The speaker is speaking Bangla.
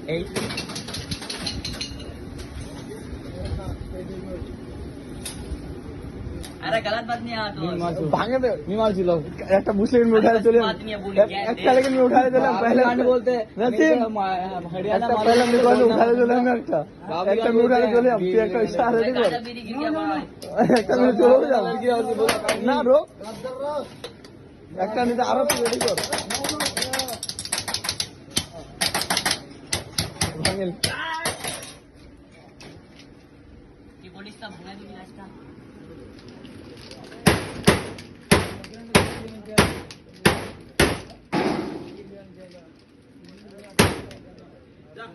এই अरे गलत बात नहीं भागे नहीं मार ছিল একটা মুসলিম উঠালে চলে একটা লেগে নিয়ে উঠালে চলে पहले গান বলতে নসিব হরিয়ানা पहले নিকল উঠালে চলে আমি একটা উঠালে চলে আমি একটা ইশারা দিই একটা মিনিট চলে যাও না রো একটা নিতে আরো রেডি কর ভাঙেল কি পুলিশ টা ভুলে দিবি আজকা जा